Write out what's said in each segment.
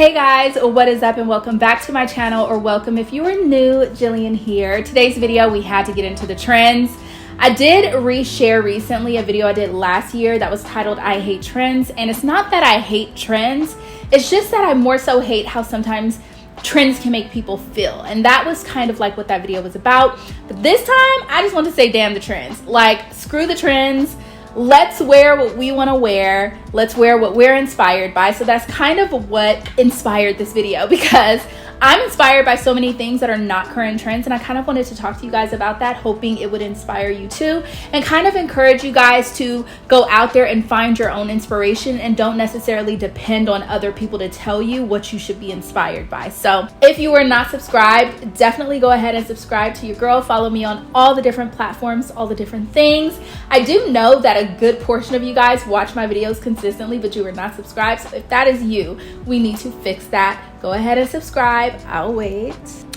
Hey guys, what is up and welcome back to my channel, or welcome if you are new. Jillian here. Today's video, we had to get into the trends. I did reshare recently a video I did last year that was titled I Hate Trends, and it's not that I hate trends, it's just that I more so hate how sometimes trends can make people feel, and that was kind of like what that video was about. But this time I just want to say damn the trends. Like, screw the trends. Let's wear what we want to wear. Let's wear what we're inspired by. So that's kind of what inspired this video, because I'm inspired by so many things that are not current trends, and I kind of wanted to talk to you guys about that, hoping it would inspire you too, and kind of encourage you guys to go out there and find your own inspiration and don't necessarily depend on other people to tell you what you should be inspired by. So if you are not subscribed, definitely go ahead and subscribe to your girl. Follow me on all the different platforms, all the different things. I do know that a good portion of you guys watch my videos consistently, but you are not subscribed. So if that is you, we need to fix that. Go ahead and subscribe. I'll wait.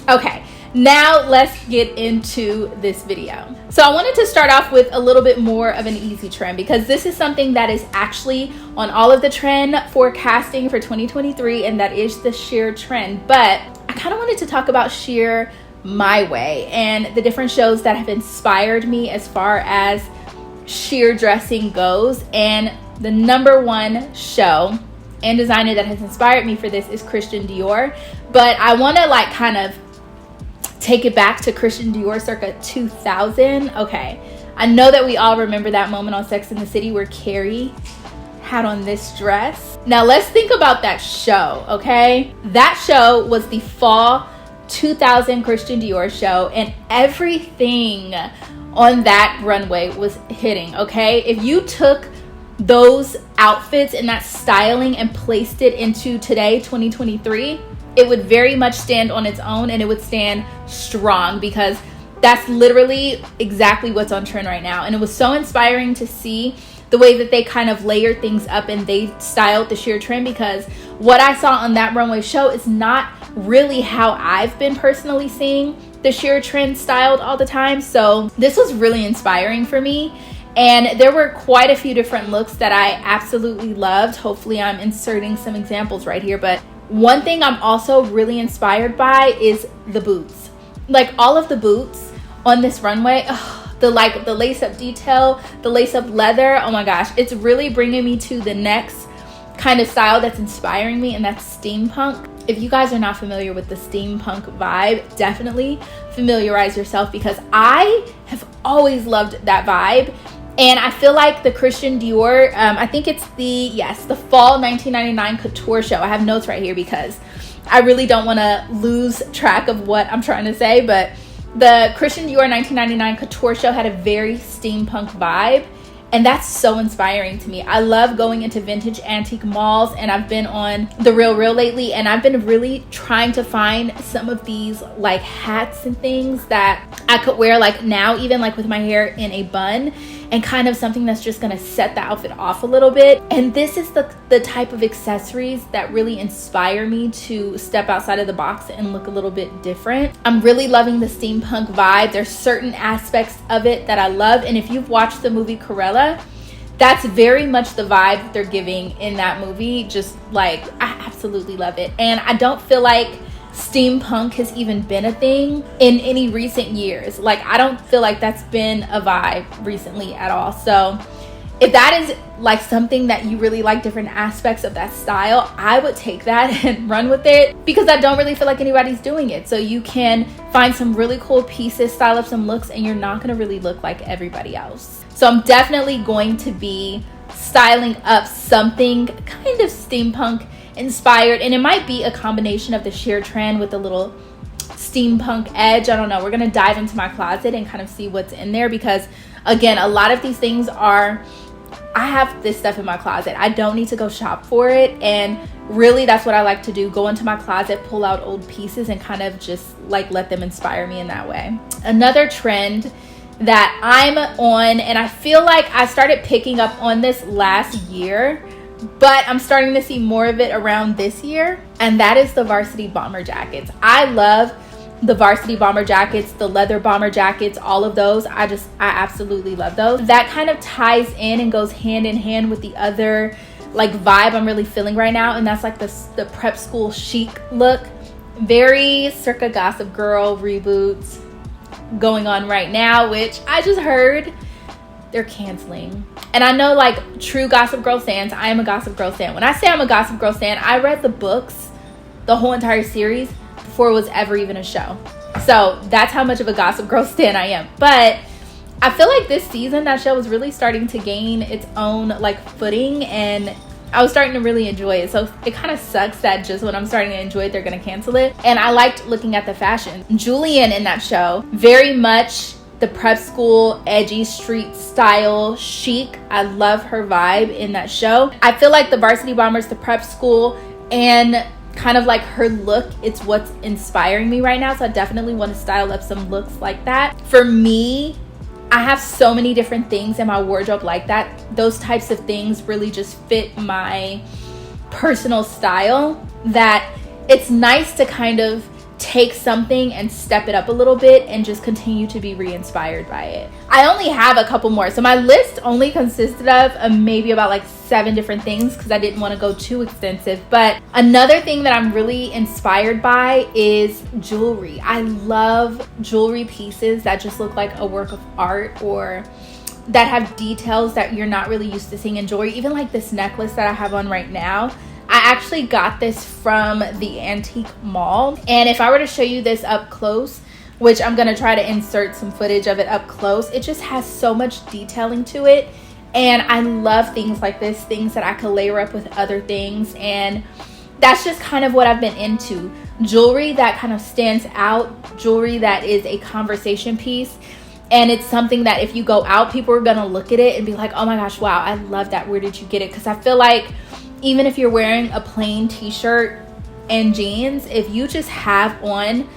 Okay, now let's get into this video. So I wanted to start off with a little bit more of an easy trend, because this is something that is actually on all of the trend forecasting for 2023, and that is the sheer trend. But I kind of wanted to talk about sheer my way and the different shows that have inspired me as far as sheer dressing goes. And the number one show and designer that has inspired me for this is Christian Dior. But I want to like kind of take it back to Christian Dior circa 2000. Okay, I know that we all remember that moment on Sex and the City where Carrie had on this dress. Now let's think about that show, okay? That show was the fall 2000 Christian Dior show, and everything on that runway was hitting, okay? If you took those outfits and that styling and placed it into today, 2023, it would very much stand on its own, and it would stand strong, because that's literally exactly what's on trend right now. And it was so inspiring to see the way that they kind of layered things up and they styled the sheer trend, because what I saw on that runway show is not really how I've been personally seeing the sheer trend styled all the time. So this was really inspiring for me. And there were quite a few different looks that I absolutely loved. Hopefully I'm inserting some examples right here. But one thing I'm also really inspired by is the boots. Like, all of the boots on this runway, the lace-up detail, the lace-up leather, oh my gosh, it's really bringing me to the next kind of style that's inspiring me, and that's steampunk. If you guys are not familiar with the steampunk vibe, definitely familiarize yourself, because I have always loved that vibe. And I feel like the Christian Dior, I think it's the fall 1999 couture show. I have notes right here because I really don't want to lose track of what I'm trying to say. But the Christian Dior 1999 couture show had a very steampunk vibe. And that's so inspiring to me. I love going into vintage antique malls, and I've been on The Real lately, and I've been really trying to find some of these like hats and things that I could wear like now, even like with my hair in a bun, and kind of something that's just gonna set the outfit off a little bit. And this is the type of accessories that really inspire me to step outside of the box and look a little bit different. I'm really loving the steampunk vibe. There's certain aspects of it that I love, and if you've watched the movie Cruella, that's very much the vibe that they're giving in that movie. Just like, I absolutely love it. And I don't feel like steampunk has even been a thing in any recent years. Like, I don't feel like that's been a vibe recently at all. So if that is like something that you really like, different aspects of that style, I would take that and run with it, because I don't really feel like anybody's doing it. So you can find some really cool pieces, style up some looks, and you're not going to really look like everybody else. So I'm definitely going to be styling up something kind of steampunk inspired, and it might be a combination of the sheer trend with a little steampunk edge. I don't know. We're going to dive into my closet and kind of see what's in there, because again, a lot of these things are, I have this stuff in my closet. I don't need to go shop for it, and really that's what I like to do. Go into my closet, pull out old pieces, and kind of just like let them inspire me in that way. Another trend that I'm on, and I feel like I started picking up on this last year, but I'm starting to see more of it around this year, and that is the varsity bomber jackets. I love the varsity bomber jackets, the leather bomber jackets, all of those. I absolutely love those. That kind of ties in and goes hand in hand with the other like vibe I'm really feeling right now, and that's like the prep school chic look. Very circa Gossip Girl reboots going on right now, which I just heard they're canceling. And I know, like, true Gossip Girl stans, I am a Gossip Girl stan. When I say I'm a Gossip Girl stan, I read the books, the whole entire series, before it was ever even a show. So that's how much of a Gossip Girl stan I am. But I feel like this season, that show was really starting to gain its own, like, footing, and I was starting to really enjoy it. So it kind of sucks that just when I'm starting to enjoy it, they're going to cancel it. And I liked looking at the fashion. Julian in that show, very much the prep school, edgy street style, chic. I love her vibe in that show. I feel like the Varsity Bombers, the prep school, and kind of like her look, it's what's inspiring me right now. So I definitely want to style up some looks like that. For me, I have so many different things in my wardrobe like that. Those types of things really just fit my personal style, that it's nice to kind of take something and step it up a little bit and just continue to be re-inspired by it. I only have a couple more. So my list only consisted of maybe about like 7 different things because I didn't want to go too extensive. But another thing that I'm really inspired by is jewelry. I love jewelry pieces that just look like a work of art, or that have details that you're not really used to seeing in jewelry. Even like this necklace that I have on right now, I actually got this from the antique mall. And if I were to show you this up close, which I'm going to try to insert some footage of it up close, it just has so much detailing to it. And I love things like this, things that I could layer up with other things. And that's just kind of what I've been into. Jewelry that kind of stands out, jewelry that is a conversation piece. And it's something that if you go out, people are going to look at it and be like, oh my gosh, wow, I love that. Where did you get it? Because I feel like even if you're wearing a plain t-shirt and jeans, if you just have on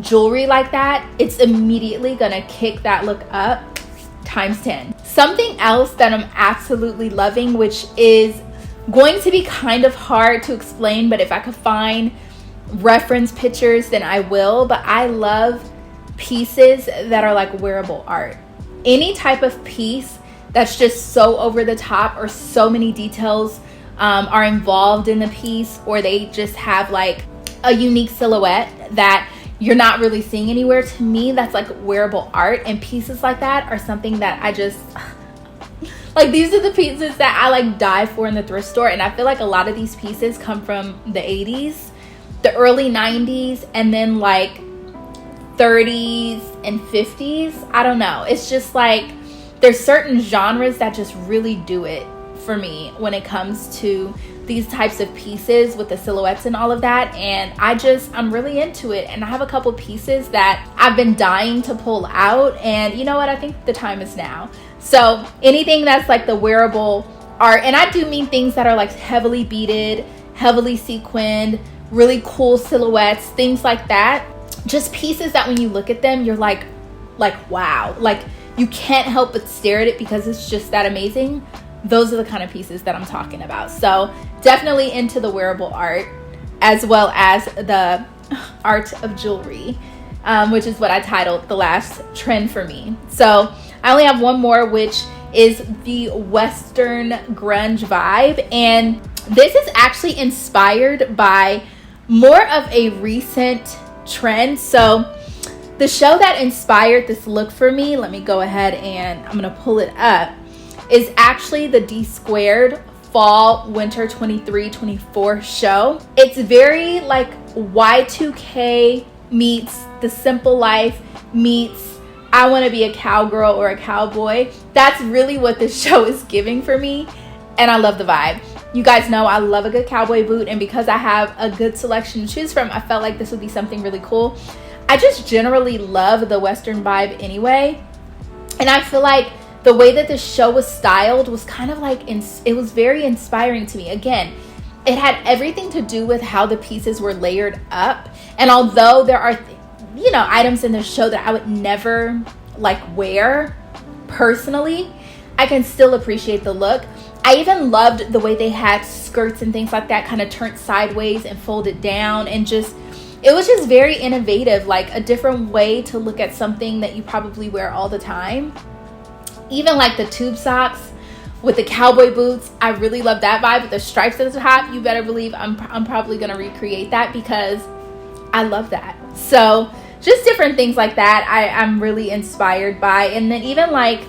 jewelry like that, it's immediately gonna kick that look up times 10. Something else that I'm absolutely loving, which is going to be kind of hard to explain, but if I could find reference pictures, then I will. But I love pieces that are like wearable art. Any type of piece that's just so over the top, or so many details are involved in the piece, or they just have like a unique silhouette that you're not really seeing anywhere. To me, that's like wearable art, and pieces like that are something that I just like. These are the pieces that I like die for in the thrift store, and I feel like a lot of these pieces come from the 80s, the early 90s, and then like 30s and 50s. I don't know, it's just like there's certain genres that just really do it for me when it comes to these types of pieces with the silhouettes and all of that. And I'm really into it. And I have a couple pieces that I've been dying to pull out, and you know what, I think the time is now. So anything that's like the wearable art, and I do mean things that are like heavily beaded, heavily sequined, really cool silhouettes, things like that. Just pieces that when you look at them, you're like wow, like you can't help but stare at it because it's just that amazing. Those are the kind of pieces that I'm talking about. So definitely into the wearable art, as well as the art of jewelry, which is what I titled the last trend for me. So I only have one more, which is the Western grunge vibe. And this is actually inspired by more of a recent trend. So the show that inspired this look for me, let me go ahead and I'm going to pull it up, is actually the D Squared Fall Winter 23-24 show. It's very like Y2K meets The Simple Life meets I Want to Be a Cowgirl or a Cowboy. That's really what this show is giving for me, and I love the vibe. You guys know I love a good cowboy boot, and because I have a good selection to choose from, I felt like this would be something really cool. I just generally love the Western vibe anyway, and I feel like the way that this show was styled was kind of like, it was very inspiring to me. Again, it had everything to do with how the pieces were layered up. And although there are, items in the show that I would never like wear personally, I can still appreciate the look. I even loved the way they had skirts and things like that kind of turned sideways and folded down, and it was just very innovative, like a different way to look at something that you probably wear all the time. Even like the tube socks with the cowboy boots. I really love that vibe with the stripes at the top. You better believe I'm probably gonna recreate that because I love that. So just different things like that I'm really inspired by. And then even like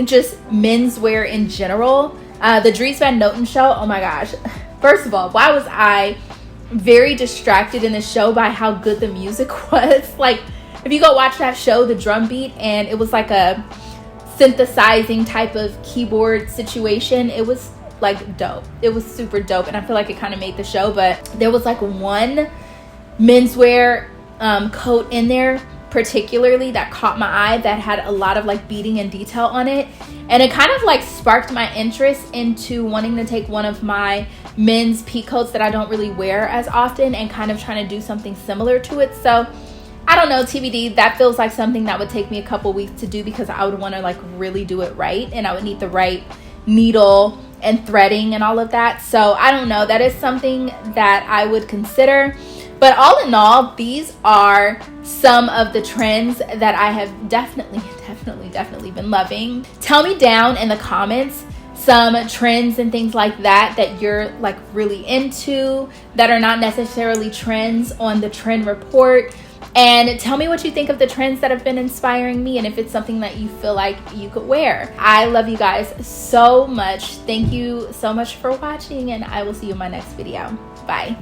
just menswear in general. The Dries Van Noten show, oh my gosh. First of all, why was I very distracted in the show by how good the music was? Like, if you go watch that show, the drum beat, and it was like a synthesizing type of keyboard situation. It was like dope. It was super dope, and I feel like it kind of made the show. But there was like one menswear coat in there particularly that caught my eye that had a lot of like beading and detail on it, and it kind of like sparked my interest into wanting to take one of my men's peak coats that I don't really wear as often and kind of trying to do something similar to it. So I don't know, TBD, that feels like something that would take me a couple weeks to do because I would want to like really do it right, and I would need the right needle and threading and all of that. So I don't know, that is something that I would consider. But all in all, these are some of the trends that I have definitely been loving. Tell me down in the comments some trends and things like that you're like really into that are not necessarily trends on the trend report. And tell me what you think of the trends that have been inspiring me, and if it's something that you feel like you could wear. I love you guys so much. Thank you so much for watching, and I will see you in my next video. Bye.